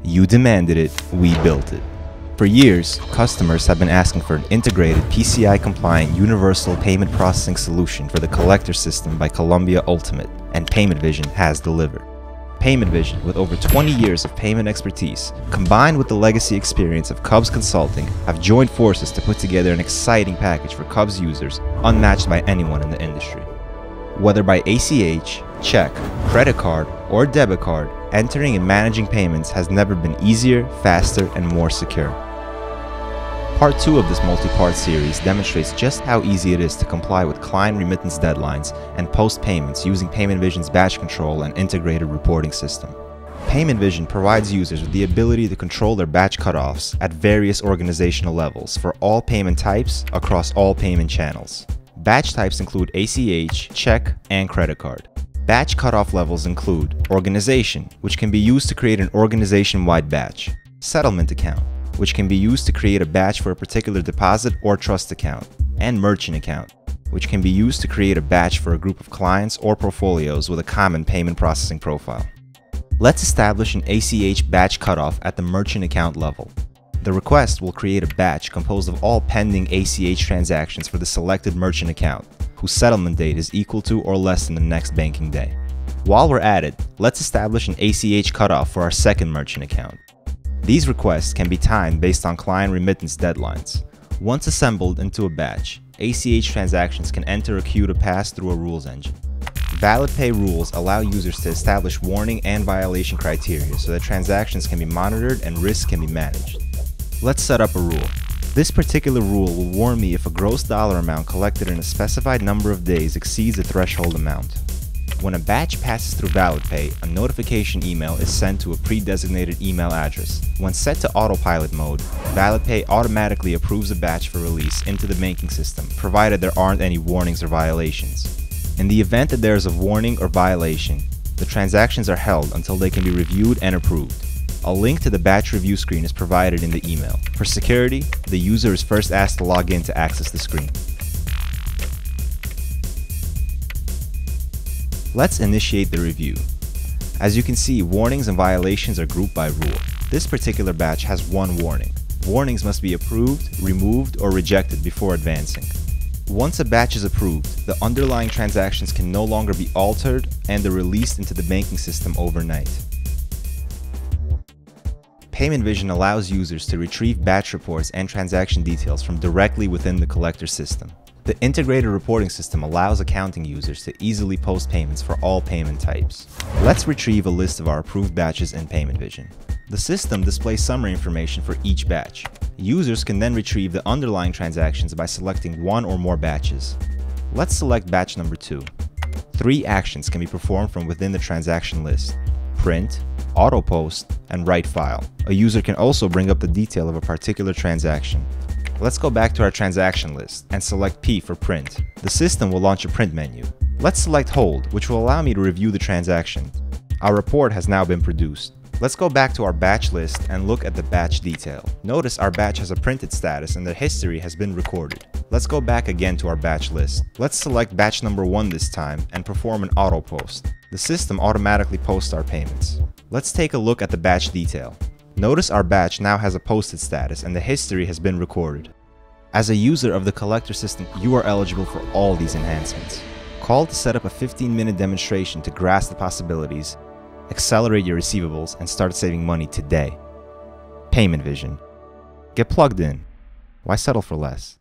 You demanded it, we built it. For years, customers have been asking for an integrated PCI-compliant universal payment processing solution for the collector system by Columbia Ultimate, and PaymentVision has delivered. PaymentVision, with over 20 years of payment expertise, combined with the legacy experience of Cubs Consulting, have joined forces to put together an exciting package for Cubs users unmatched by anyone in the industry. Whether by ACH, check, credit card, or debit card, entering and managing payments has never been easier, faster, and more secure. Part 2 of this multi-part series demonstrates just how easy it is to comply with client remittance deadlines and post payments using PaymentVision's batch control and integrated reporting system. PaymentVision provides users with the ability to control their batch cutoffs at various organizational levels for all payment types across all payment channels. Batch types include ACH, check, and credit card. Batch cutoff levels include organization, which can be used to create an organization-wide batch, settlement account, which can be used to create a batch for a particular deposit or trust account, and merchant account, which can be used to create a batch for a group of clients or portfolios with a common payment processing profile. Let's establish an ACH batch cutoff at the merchant account level. The request will create a batch composed of all pending ACH transactions for the selected merchant account, whose settlement date is equal to or less than the next banking day. While we're at it, let's establish an ACH cutoff for our second merchant account. These requests can be timed based on client remittance deadlines. Once assembled into a batch, ACH transactions can enter a queue to pass through a rules engine. Valid pay rules allow users to establish warning and violation criteria so that transactions can be monitored and risks can be managed. Let's set up a rule. This particular rule will warn me if a gross dollar amount collected in a specified number of days exceeds the threshold amount. When a batch passes through ValidPay, a notification email is sent to a pre-designated email address. When set to autopilot mode, ValidPay automatically approves a batch for release into the banking system, provided there aren't any warnings or violations. In the event that there is a warning or violation, the transactions are held until they can be reviewed and approved. A link to the batch review screen is provided in the email. For security, the user is first asked to log in to access the screen. Let's initiate the review. As you can see, warnings and violations are grouped by rule. This particular batch has one warning. Warnings must be approved, removed, or rejected before advancing. Once a batch is approved, the underlying transactions can no longer be altered and are released into the banking system overnight. PaymentVision allows users to retrieve batch reports and transaction details from directly within the collector system. The integrated reporting system allows accounting users to easily post payments for all payment types. Let's retrieve a list of our approved batches in PaymentVision. The system displays summary information for each batch. Users can then retrieve the underlying transactions by selecting one or more batches. Let's select batch number 2. 3 actions can be performed from within the transaction list: print, auto post, and write file. A user can also bring up the detail of a particular transaction. Let's go back to our transaction list and select P for print. The system will launch a print menu. Let's select hold, which will allow me to review the transaction. Our report has now been produced. Let's go back to our batch list and look at the batch detail. Notice our batch has a printed status and the history has been recorded. Let's go back again to our batch list. Let's select batch number 1 this time and perform an auto post. The system automatically posts our payments. Let's take a look at the batch detail. Notice our batch now has a posted status and the history has been recorded. As a user of the collector system, you are eligible for all these enhancements. Call to set up a 15-minute demonstration to grasp the possibilities, accelerate your receivables, and start saving money today. PaymentVision. Get plugged in. Why settle for less?